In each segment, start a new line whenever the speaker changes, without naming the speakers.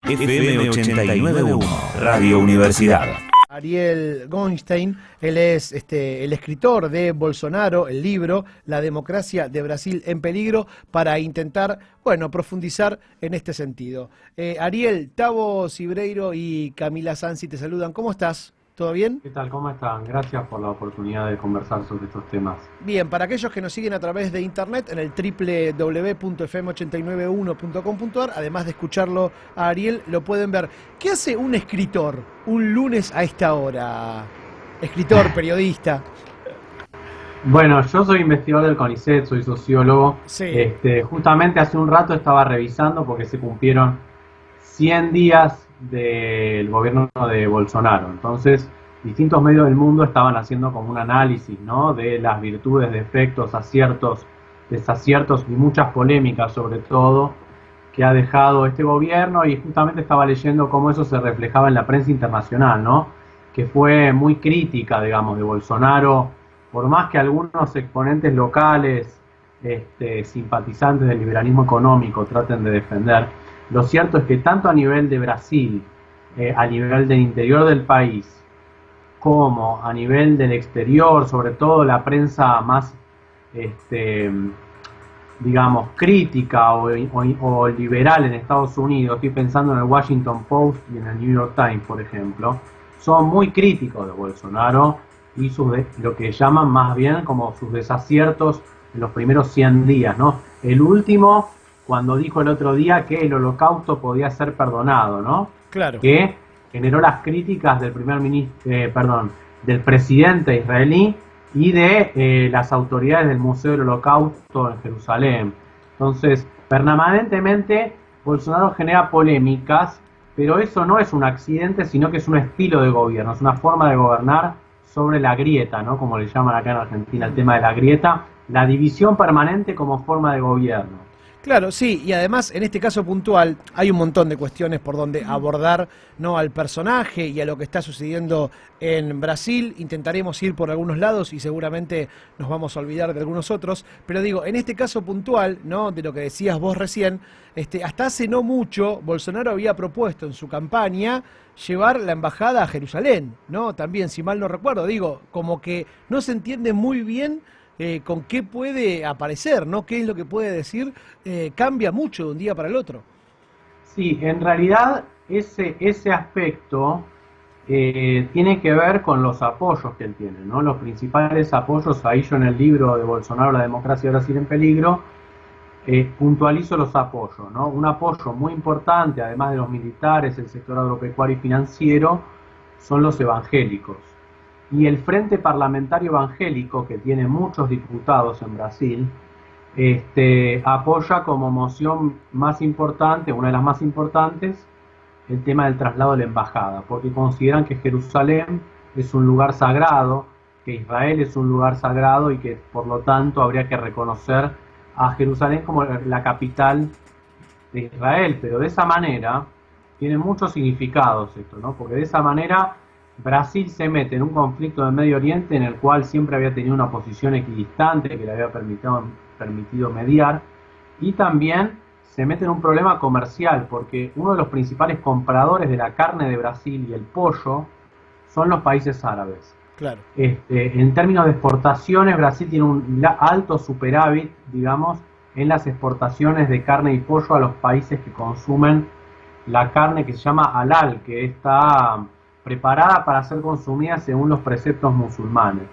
FM 89.1, Radio Universidad.
Ariel Goldstein, él es el escritor de Bolsonaro, el libro La democracia de Brasil en peligro, para intentar, profundizar en este sentido. Ariel, Tavo Cibreiro y Camila Sansi te saludan. ¿Cómo estás? ¿Todo bien?
¿Qué tal? ¿Cómo están? Gracias por la oportunidad de conversar sobre estos temas.
Bien, para aquellos que nos siguen a través de internet en el www.fm891.com.ar, además de escucharlo a Ariel, lo pueden ver. ¿Qué hace un escritor un lunes a esta hora? Escritor, periodista.
Bueno, yo soy investigador del CONICET, soy sociólogo.
Sí.
Justamente hace un rato estaba revisando porque se cumplieron 100 días del gobierno de Bolsonaro. Entonces, distintos medios del mundo estaban haciendo como un análisis, ¿no?, de las virtudes, defectos, aciertos, desaciertos y muchas polémicas, sobre todo, que ha dejado este gobierno, y justamente estaba leyendo cómo eso se reflejaba en la prensa internacional, ¿no?, que fue muy crítica, digamos, de Bolsonaro, por más que algunos exponentes locales, simpatizantes del liberalismo económico, traten de defender. Lo cierto es que tanto a nivel de Brasil, a nivel del interior del país, como a nivel del exterior, sobre todo la prensa más, digamos, crítica o liberal en Estados Unidos, estoy pensando en el Washington Post y en el New York Times, por ejemplo, son muy críticos de Bolsonaro y lo que llaman más bien como sus desaciertos en los primeros 100 días, ¿no? El último, cuando dijo el otro día que el holocausto podía ser perdonado, ¿no?
Claro.
Que generó las críticas del del presidente israelí y de las autoridades del Museo del Holocausto en Jerusalén. Entonces, permanentemente Bolsonaro genera polémicas, pero eso no es un accidente, sino que es un estilo de gobierno, es una forma de gobernar sobre la grieta, ¿no?, como le llaman acá en Argentina, el tema de la grieta, la división permanente como forma de gobierno.
Claro, sí, y además en este caso puntual hay un montón de cuestiones por donde abordar, ¿no?, al personaje y a lo que está sucediendo en Brasil. Intentaremos ir por algunos lados y seguramente nos vamos a olvidar de algunos otros, pero digo, en este caso puntual, ¿no?, de lo que decías vos recién, hasta hace no mucho Bolsonaro había propuesto en su campaña llevar la embajada a Jerusalén, ¿no? También, si mal no recuerdo, digo, como que no se entiende muy bien con qué puede aparecer, ¿no? ¿Qué es lo que puede decir? Cambia mucho de un día para el otro.
Sí, en realidad ese aspecto tiene que ver con los apoyos que él tiene, ¿no? Los principales apoyos, ahí yo en el libro de Bolsonaro, La democracia de Brasil en peligro, puntualizo los apoyos, ¿no? Un apoyo muy importante, además de los militares, el sector agropecuario y financiero, son los evangélicos. Y el Frente Parlamentario Evangélico, que tiene muchos diputados en Brasil, apoya como moción más importante, una de las más importantes, el tema del traslado de la embajada, porque consideran que Jerusalén es un lugar sagrado, que Israel es un lugar sagrado y que por lo tanto habría que reconocer a Jerusalén como la capital de Israel. Pero de esa manera tiene muchos significados esto, ¿no? Porque de esa manera Brasil se mete en un conflicto de Medio Oriente en el cual siempre había tenido una posición equidistante que le había permitido mediar, y también se mete en un problema comercial porque uno de los principales compradores de la carne de Brasil y el pollo son los países árabes.
Claro.
En términos de exportaciones, Brasil tiene un alto superávit, digamos, en las exportaciones de carne y pollo a los países que consumen la carne que se llama halal, que está preparada para ser consumida según los preceptos musulmanes.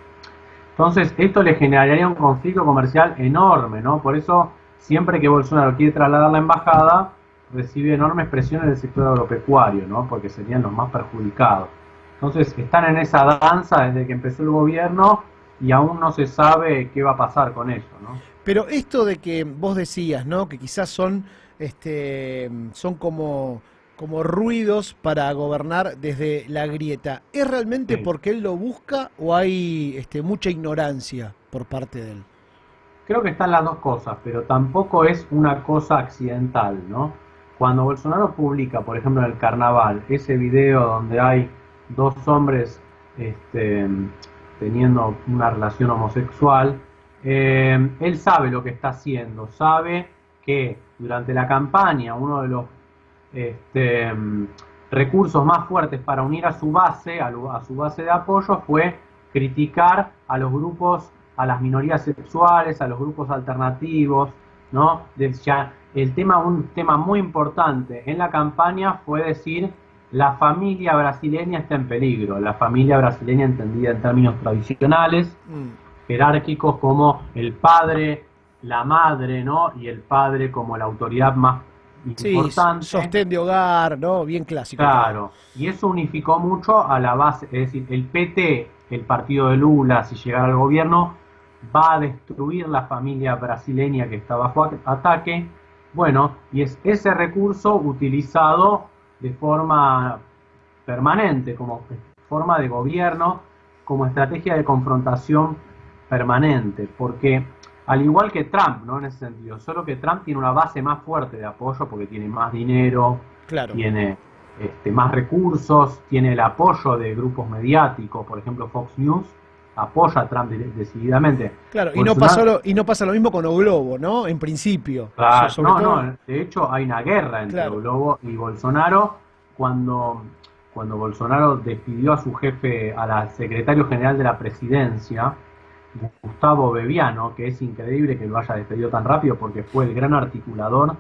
Entonces, esto le generaría un conflicto comercial enorme, ¿no? Por eso, siempre que Bolsonaro quiere trasladar la embajada, recibe enormes presiones del sector agropecuario, ¿no? Porque serían los más perjudicados. Entonces, están en esa danza desde que empezó el gobierno y aún no se sabe qué va a pasar con ello, ¿no?
Pero esto de que vos decías, ¿no?, que quizás son como ruidos para gobernar desde la grieta, ¿es realmente
Sí.
porque él lo busca o hay mucha ignorancia por parte de él?
Creo que están las dos cosas, pero tampoco es una cosa accidental, ¿no? Cuando Bolsonaro publica, por ejemplo, en el carnaval, ese video donde hay dos hombres teniendo una relación homosexual, él sabe lo que está haciendo, sabe que durante la campaña uno de los este, recursos más fuertes para unir a su base, a su base de apoyo, fue criticar a los grupos, a las minorías sexuales, a los grupos alternativos, ¿no? Un tema muy importante en la campaña fue decir: la familia brasileña está en peligro. La familia brasileña entendida en términos tradicionales, jerárquicos, como el padre, la madre, ¿no? Y el padre como la autoridad más importante.
Sostén de hogar, ¿no? Bien clásico.
Claro, y eso unificó mucho a la base, es decir, el PT, el partido de Lula, si llegara al gobierno, va a destruir la familia brasileña que está bajo ataque. Bueno, y es ese recurso utilizado de forma permanente, como forma de gobierno, como estrategia de confrontación permanente, porque al igual que Trump, ¿no? En ese sentido, solo que Trump tiene una base más fuerte de apoyo porque tiene más dinero,
claro,
tiene más recursos, tiene el apoyo de grupos mediáticos, por ejemplo Fox News apoya a Trump decididamente.
Claro, y no pasa lo mismo con O Globo, ¿no? En principio.
Claro,
O sea,
no, de hecho hay una guerra entre O Globo y Bolsonaro. Cuando Bolsonaro despidió a su jefe, al secretario general de la presidencia, Gustavo Bebiano, que es increíble que lo haya despedido tan rápido porque fue el gran articulador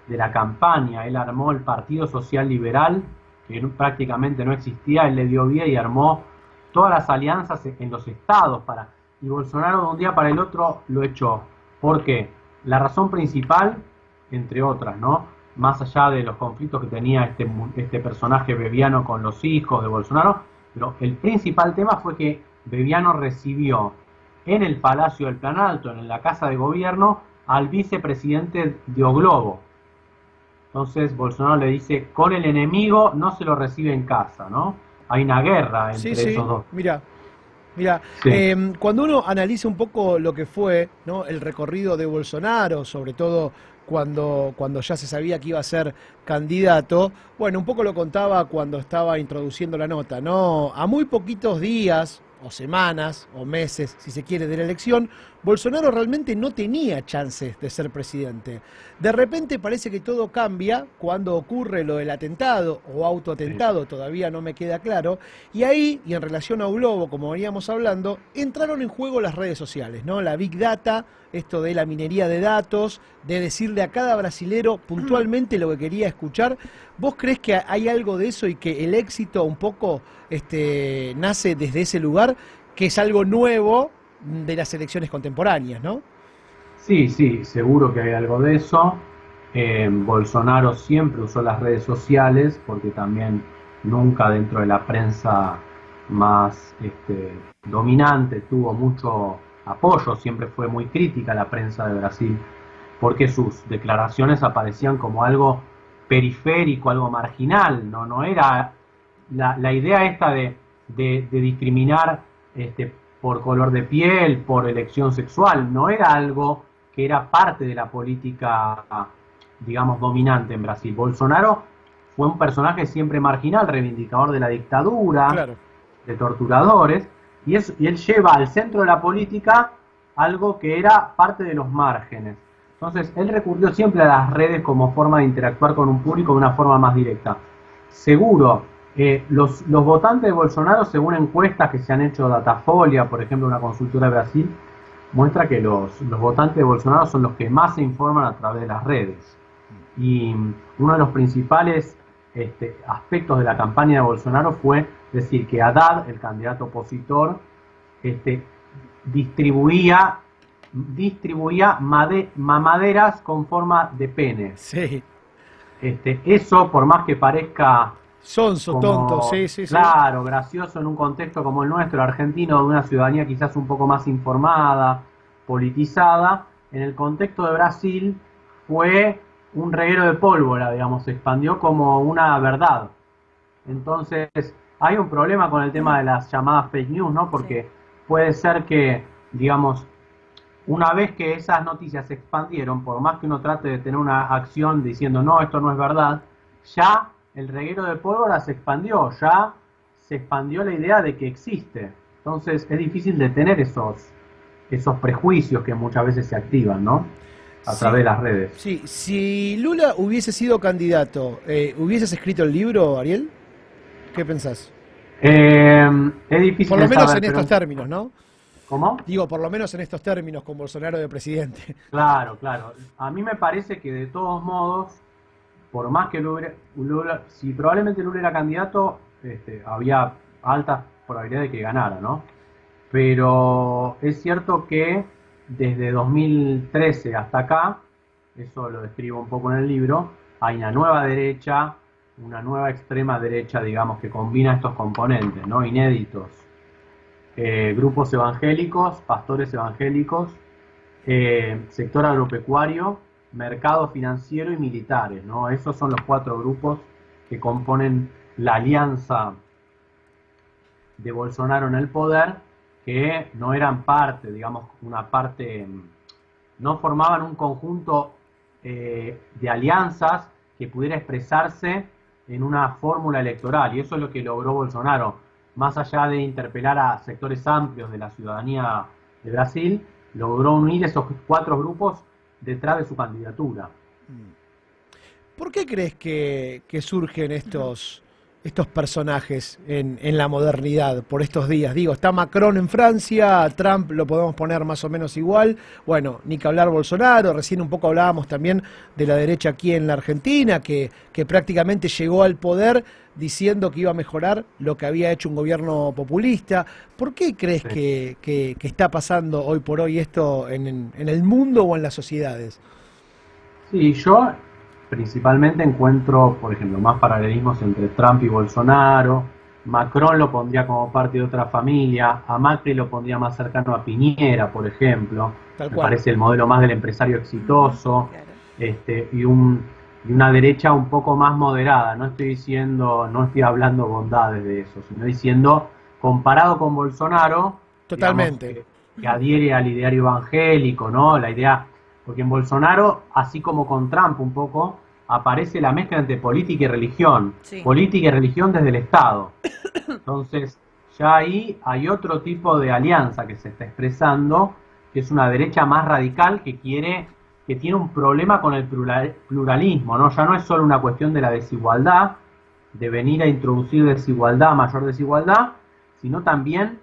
de la campaña. Él armó el Partido Social Liberal, que prácticamente no existía, él le dio vía y armó todas las alianzas en los estados y Bolsonaro de un día para el otro lo echó. ¿Por qué? La razón principal, entre otras, ¿no? Más allá de los conflictos que tenía este personaje Bebiano con los hijos de Bolsonaro, pero el principal tema fue que Bebiano recibió en el Palacio del Planalto, en la Casa de Gobierno, al vicepresidente de O Globo. Entonces Bolsonaro le dice: con el enemigo no se lo recibe en casa, ¿no? Hay una guerra entre esos dos.
Mira,
sí.
Cuando uno analiza un poco lo que fue, ¿no?, el recorrido de Bolsonaro, sobre todo cuando ya se sabía que iba a ser candidato, bueno, un poco lo contaba cuando estaba introduciendo la nota, ¿no? A muy poquitos días, o semanas, o meses, si se quiere, de la elección, Bolsonaro realmente no tenía chances de ser presidente. De repente parece que todo cambia cuando ocurre lo del atentado o autoatentado, todavía no me queda claro, y ahí, y en relación a O Globo, como veníamos hablando, entraron en juego las redes sociales, ¿no? La Big Data, esto de la minería de datos, de decirle a cada brasilero puntualmente lo que quería escuchar. ¿Vos crees que hay algo de eso y que el éxito un poco nace desde ese lugar, que es algo nuevo de las elecciones contemporáneas, ¿no?
Sí, seguro que hay algo de eso. Bolsonaro siempre usó las redes sociales porque también nunca dentro de la prensa más dominante tuvo mucho apoyo, siempre fue muy crítica la prensa de Brasil porque sus declaraciones aparecían como algo periférico, algo marginal, no era la idea esta de discriminar por color de piel, por elección sexual, no era algo que era parte de la política, digamos, dominante en Brasil. Bolsonaro fue un personaje siempre marginal, reivindicador de la dictadura,
claro,
de torturadores, y él lleva al centro de la política algo que era parte de los márgenes. Entonces, él recurrió siempre a las redes como forma de interactuar con un público de una forma más directa. Seguro, los votantes de Bolsonaro, según encuestas que se han hecho Datafolia, por ejemplo, una consultora de Brasil, muestra que los votantes de Bolsonaro son los que más se informan a través de las redes. Y uno de los principales aspectos de la campaña de Bolsonaro fue decir que Haddad, el candidato opositor, distribuía mamaderas con forma de pene.
Sí.
Eso, por más que parezca
sonso, tonto, sí.
Claro, gracioso en un contexto como el nuestro, el argentino, de una ciudadanía quizás un poco más informada, politizada, en el contexto de Brasil fue un reguero de pólvora, digamos, se expandió como una verdad. Entonces, hay un problema con el tema de las llamadas fake news, ¿no? Porque puede ser que, digamos, una vez que esas noticias se expandieron, por más que uno trate de tener una acción diciendo no, esto no es verdad, ya el reguero de pólvora se expandió, ya se expandió la idea de que existe. Entonces es difícil detener esos prejuicios que muchas veces se activan, ¿no? a través de las redes.
Sí, si Lula hubiese sido candidato, ¿hubieses escrito el libro, Ariel? ¿Qué pensás?
Es difícil
Por lo
de
menos
saber,
en estos
pero...
términos, ¿no?
¿Cómo?
Digo, por lo menos en estos términos, con Bolsonaro de presidente.
Claro, claro. A mí me parece que de todos modos, por más que si probablemente Lula era candidato, había altas probabilidades de que ganara, ¿no? Pero es cierto que desde 2013 hasta acá, eso lo describo un poco en el libro, hay una nueva derecha, una nueva extrema derecha, digamos, que combina estos componentes, ¿no? Inéditos. Grupos evangélicos, pastores evangélicos, sector agropecuario, mercado financiero y militares, ¿no? Esos son los 4 grupos que componen la alianza de Bolsonaro en el poder, que no eran parte, digamos, una parte, no formaban un conjunto de alianzas que pudiera expresarse en una fórmula electoral, y eso es lo que logró Bolsonaro. Más allá de interpelar a sectores amplios de la ciudadanía de Brasil, logró unir esos 4 grupos detrás de su candidatura.
¿Por qué crees que surgen estos personajes en la modernidad por estos días? Digo, está Macron en Francia, Trump lo podemos poner más o menos igual, bueno, ni que hablar Bolsonaro, recién un poco hablábamos también de la derecha aquí en la Argentina, que prácticamente llegó al poder diciendo que iba a mejorar lo que había hecho un gobierno populista. ¿Por qué crees que está pasando hoy por hoy esto en el mundo o en las sociedades?
Sí, yo principalmente encuentro, por ejemplo, más paralelismos entre Trump y Bolsonaro. Macron lo pondría como parte de otra familia, a Macri lo pondría más cercano a Piñera, por ejemplo.
Tal
Me
cual.
parece el modelo más del empresario exitoso, y una derecha un poco más moderada. No estoy hablando bondades de eso, sino diciendo, comparado con Bolsonaro,
Totalmente.
digamos, que adhiere al ideario evangélico, ¿no? La idea, porque en Bolsonaro, así como con Trump un poco, aparece la mezcla entre política y religión.
Sí.
Política y religión desde el Estado. Entonces, ya ahí hay otro tipo de alianza que se está expresando, que es una derecha más radical que tiene un problema con el pluralismo, ¿no? Ya no es solo una cuestión de la desigualdad, de venir a introducir desigualdad, mayor desigualdad, sino también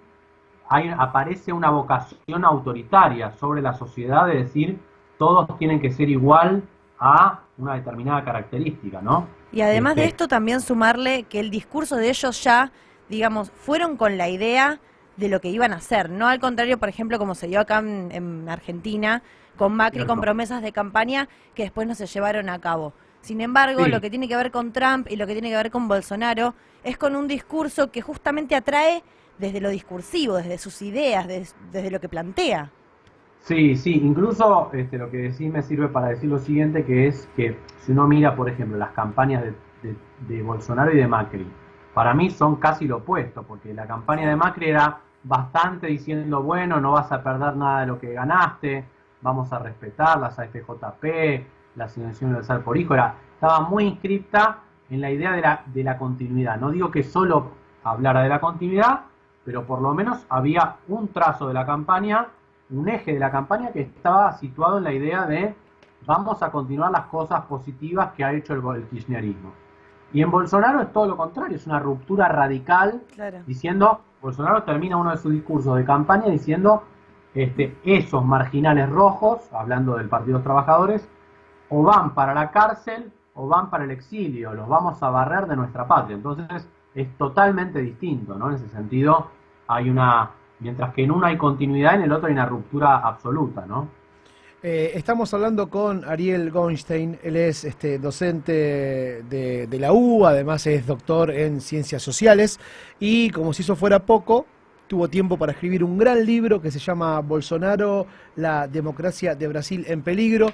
aparece una vocación autoritaria sobre la sociedad, de decir, todos tienen que ser igual a una determinada característica, ¿no?
Y además de esto también sumarle que el discurso de ellos ya, digamos, fueron con la idea de lo que iban a hacer, no al contrario, por ejemplo, como se dio acá en Argentina, con Macri,
Cierto.
con promesas de campaña que después no se llevaron a cabo. Sin embargo,
Sí.
lo que tiene que ver con Trump y lo que tiene que ver con Bolsonaro es con un discurso que justamente atrae desde lo discursivo, desde sus ideas, desde lo que plantea.
Sí, incluso lo que decís me sirve para decir lo siguiente, que es que si uno mira, por ejemplo, las campañas de Bolsonaro y de Macri, para mí son casi lo opuesto, porque la campaña de Macri era bastante diciendo, bueno, no vas a perder nada de lo que ganaste, vamos a respetar las AFJP, la asignación universal por hijo, estaba muy inscripta en la idea de la continuidad. No digo que solo hablara de la continuidad, pero por lo menos había un trazo de la campaña, un eje de la campaña que estaba situado en la idea de vamos a continuar las cosas positivas que ha hecho el kirchnerismo. Y en Bolsonaro es todo lo contrario, es una ruptura radical,
Claro.
diciendo, Bolsonaro termina uno de sus discursos de campaña diciendo, esos marginales rojos, hablando del Partido de los Trabajadores, o van para la cárcel o van para el exilio, los vamos a barrer de nuestra patria. Entonces es totalmente distinto, ¿no? En ese sentido mientras que en uno hay continuidad, en el otro hay una ruptura absoluta, ¿no?
Estamos hablando con Ariel Goinstein, él es docente de la U, además es doctor en ciencias sociales y, como si eso fuera poco, tuvo tiempo para escribir un gran libro que se llama Bolsonaro, la democracia de Brasil en peligro.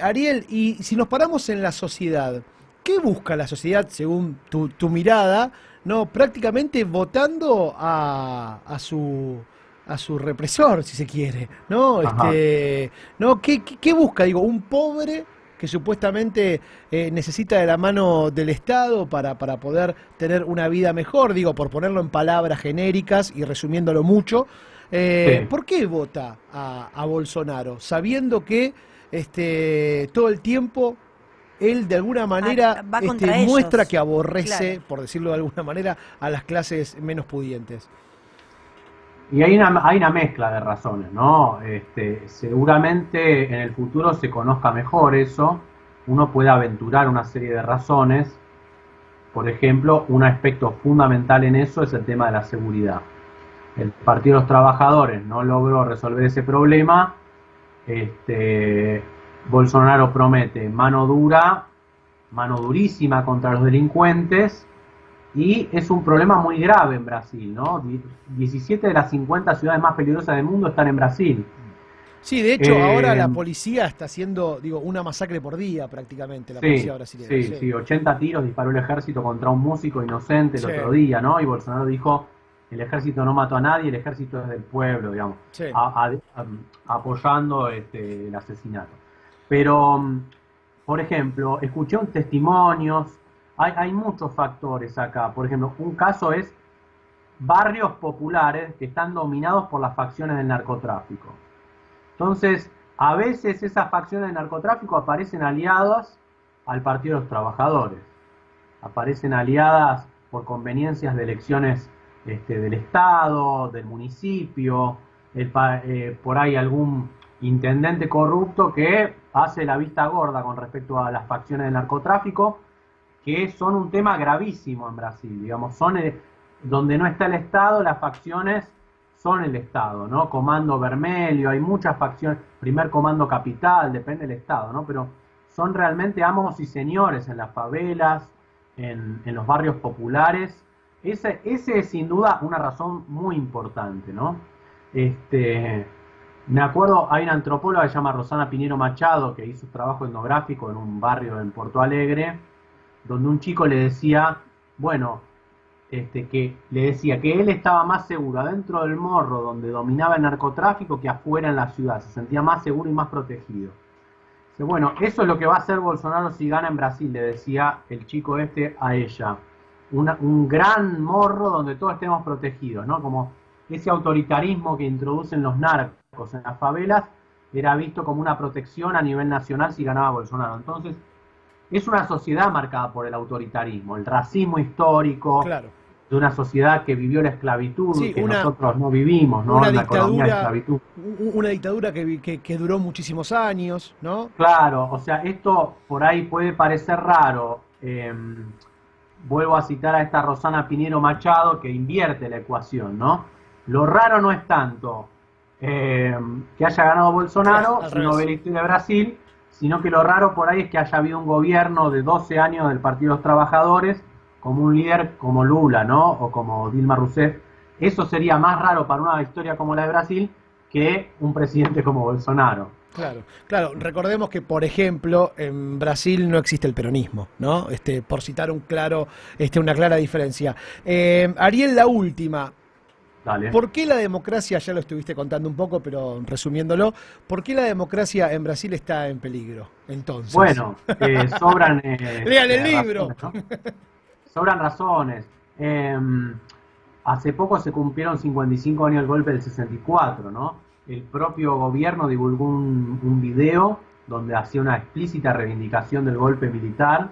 Ariel, y si nos paramos en la sociedad, ¿qué busca la sociedad según tu mirada? No, prácticamente votando a su represor, si se quiere, ¿no? ¿No? ¿Qué busca? Digo, un pobre que supuestamente necesita de la mano del Estado para poder tener una vida mejor, digo, por ponerlo en palabras genéricas y resumiéndolo mucho.
Sí.
¿Por qué vota a Bolsonaro? Sabiendo que todo el tiempo él de alguna manera
va contra ellos.
muestra que aborrece,
Claro.
por decirlo de alguna manera, a las clases menos pudientes.
Y hay una mezcla de razones, ¿no? Seguramente en el futuro se conozca mejor eso, uno puede aventurar una serie de razones. Por ejemplo, un aspecto fundamental en eso es el tema de la seguridad. El Partido de los Trabajadores no logró resolver ese problema. Bolsonaro promete mano durísima contra los delincuentes, y es un problema muy grave en Brasil, ¿no? 17 de las 50 ciudades más peligrosas del mundo están en Brasil.
Sí, de hecho, ahora la policía está haciendo, una masacre por día prácticamente, la policía brasileña.
Sí, 80 tiros disparó el ejército contra un músico inocente el
Sí.
otro día, ¿no? Y Bolsonaro dijo, el ejército no mató a nadie, el ejército es del pueblo, digamos,
Sí.
apoyando el asesinato. Pero, por ejemplo, escuché un testimonios, hay muchos factores acá. Por ejemplo, un caso es barrios populares que están dominados por las facciones del narcotráfico. Entonces, a veces esas facciones del narcotráfico aparecen aliadas al Partido de los Trabajadores, aparecen aliadas por conveniencias de elecciones del Estado, del municipio, por ahí algún intendente corrupto que hace la vista gorda con respecto a las facciones del narcotráfico, que son un tema gravísimo en Brasil, digamos, donde no está el Estado, las facciones son el Estado, ¿no? Comando Vermelho, hay muchas facciones, Primer Comando Capital, depende del Estado, ¿no? Pero son realmente amos y señores en las favelas, en los barrios populares. Ese es sin duda una razón muy importante, ¿no? Me acuerdo, hay una antropóloga que se llama Rosana Pinheiro Machado, que hizo un trabajo etnográfico en un barrio en Porto Alegre, donde un chico le decía, que él estaba más seguro adentro del morro donde dominaba el narcotráfico que afuera en la ciudad, se sentía más seguro y más protegido. Dice, bueno, eso es lo que va a hacer Bolsonaro si gana en Brasil, le decía el chico a ella. Un gran morro donde todos estemos protegidos, ¿no? Como ese autoritarismo que introducen los narcos en las favelas era visto como una protección a nivel nacional si ganaba Bolsonaro. Entonces, es una sociedad marcada por el autoritarismo, el racismo histórico,
Claro.
de una sociedad que vivió la esclavitud,
Sí,
que nosotros no vivimos, ¿no?
Una
La economía de esclavitud.
una dictadura que duró muchísimos años, ¿no?
Claro, o sea, esto por ahí puede parecer raro. Vuelvo a citar a esta Rosana Pinheiro Machado que invierte la ecuación, ¿no? Lo raro no es tanto que haya ganado Bolsonaro,
Al
sino
revés.
ver la historia de Brasil, sino que lo raro por ahí es que haya habido un gobierno de 12 años del Partido de los Trabajadores, como un líder como Lula, ¿no? O como Dilma Rousseff. Eso sería más raro para una historia como la de Brasil que un presidente como Bolsonaro.
Claro. Recordemos que, por ejemplo, en Brasil no existe el peronismo, ¿no? Por citar una clara diferencia. Ariel, la última.
Dale.
¿Por qué la democracia, ya lo estuviste contando un poco, pero resumiéndolo, ¿por qué la democracia en Brasil está en peligro? Entonces.
Bueno, sobran...
Lean el libro.
Razones, ¿no? Sobran razones. Hace poco se cumplieron 55 años del golpe del 64, ¿no? El propio gobierno divulgó un video donde hacía una explícita reivindicación del golpe militar.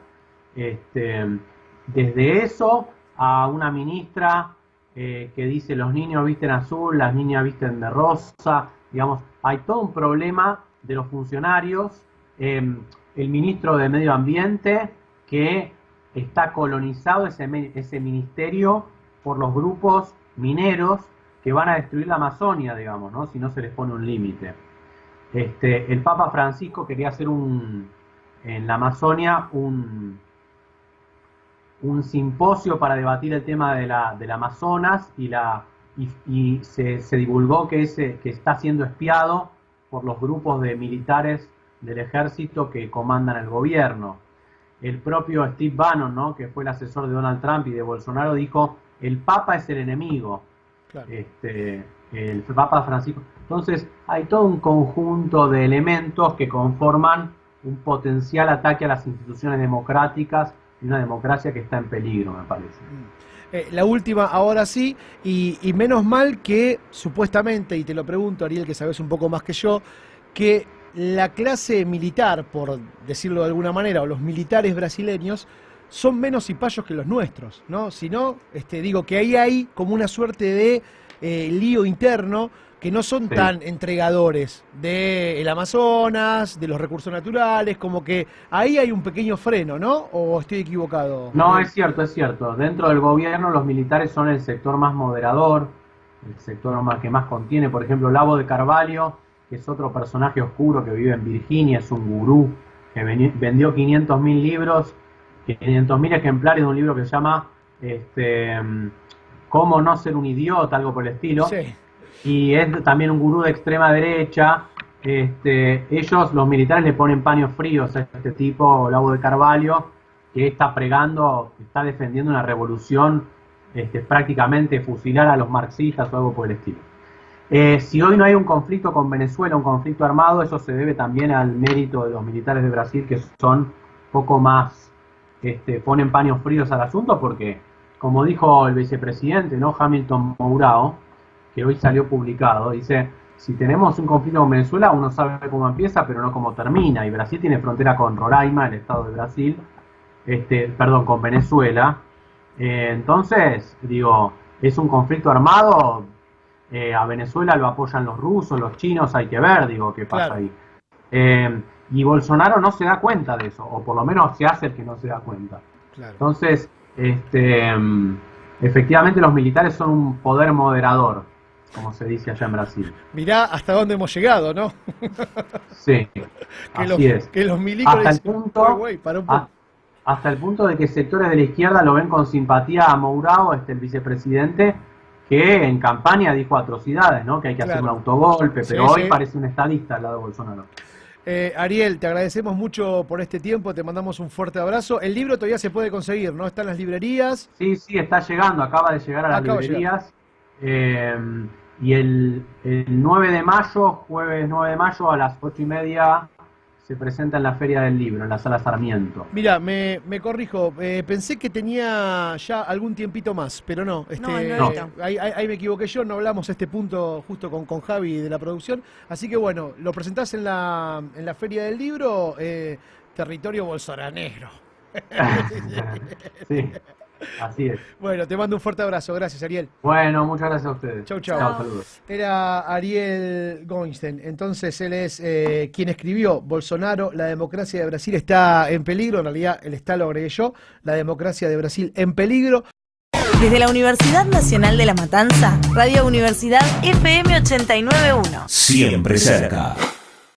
Desde eso a una ministra que dice los niños visten azul, las niñas visten de rosa, digamos, hay todo un problema de los funcionarios. El ministro de Medio Ambiente que está colonizado ese ministerio por los grupos mineros que van a destruir la Amazonia, digamos, ¿no? Si no se les pone un límite. El Papa Francisco quería hacer en la Amazonia un simposio para debatir el tema del Amazonas y se divulgó que está siendo espiado por los grupos de militares del ejército que comandan el gobierno. El propio Steve Bannon, ¿no? Que fue el asesor de Donald Trump y de Bolsonaro, dijo, el Papa es el enemigo.
Claro.
El Papa Francisco. Entonces hay todo un conjunto de elementos que conforman un potencial ataque a las instituciones democráticas y una democracia que está en peligro, me parece.
La última, ahora sí, y menos mal que supuestamente, y te lo pregunto, Ariel, que sabes un poco más que yo, que la clase militar, por decirlo de alguna manera, o los militares brasileños, son menos cipayos que los nuestros, ¿no? Si no, digo que ahí hay como una suerte de lío interno, que no son tan entregadores del Amazonas, de los recursos naturales, como que ahí hay un pequeño freno, ¿no? ¿O estoy equivocado?
No, es cierto, es cierto. Dentro del gobierno los militares son el sector más moderador, el sector que más contiene. Por ejemplo, Lavo de Carvalho, que es otro personaje oscuro que vive en Virginia, es un gurú que vendió 500.000 libros, 500.000 ejemplares de un libro que se llama Cómo no ser un idiota, algo por el estilo.
Sí.
Y es también un gurú de extrema derecha. Ellos, los militares, le ponen paños fríos a este tipo, Lavo de Carvalho, que está está defendiendo una revolución, prácticamente fusilar a los marxistas o algo por el estilo. Si hoy no hay un conflicto con Venezuela, un conflicto armado, eso se debe también al mérito de los militares de Brasil, que son poco más, ponen paños fríos al asunto, porque, como dijo el vicepresidente, ¿no?, Hamilton Mourão, que hoy salió publicado, dice: si tenemos un conflicto con Venezuela, uno sabe cómo empieza, pero no cómo termina. Y Brasil tiene frontera con Roraima, el estado de Brasil, con Venezuela. Entonces, digo, es un conflicto armado. A Venezuela lo apoyan los rusos, los chinos, hay que ver, digo, qué pasa ahí. Y Bolsonaro no se da cuenta de eso, o por lo menos se hace el que no se da cuenta. Claro. Entonces, efectivamente los militares son un poder moderador, como se dice allá en Brasil.
Mirá hasta dónde hemos llegado, ¿no?
Sí, así es.
Que los milicos
hasta el punto de que sectores de la izquierda lo ven con simpatía a Mourão, el vicepresidente, que en campaña dijo atrocidades, ¿no? Que hay que hacer un autogolpe, pero hoy parece un estadista al lado de Bolsonaro.
Ariel, te agradecemos mucho por este tiempo, te mandamos un fuerte abrazo. El libro todavía se puede conseguir, ¿no? ¿Está en las librerías?
Sí, está llegando, acaba de llegar a las librerías. Y el 9 de mayo, jueves 9 de mayo, a las 8:30, se presenta en la Feria del Libro, en la Sala Sarmiento.
Mira, me corrijo, pensé que tenía ya algún tiempito más, pero no.
No.
Ahí me equivoqué yo, no hablamos este punto justo con Javi de la producción. Así que bueno, lo presentás en la Feria del Libro, territorio bolsoranero.
Sí. Así es.
Bueno, te mando un fuerte abrazo. Gracias, Ariel.
Bueno, muchas gracias a ustedes.
Chau.
Saludos.
Era Ariel Goinstein. Entonces, él es quien escribió Bolsonaro, la democracia de Brasil está en peligro. En realidad, el está lo agregué yo. La democracia de Brasil en peligro.
Desde la Universidad Nacional de La Matanza, Radio Universidad FM 89.1.
Siempre cerca.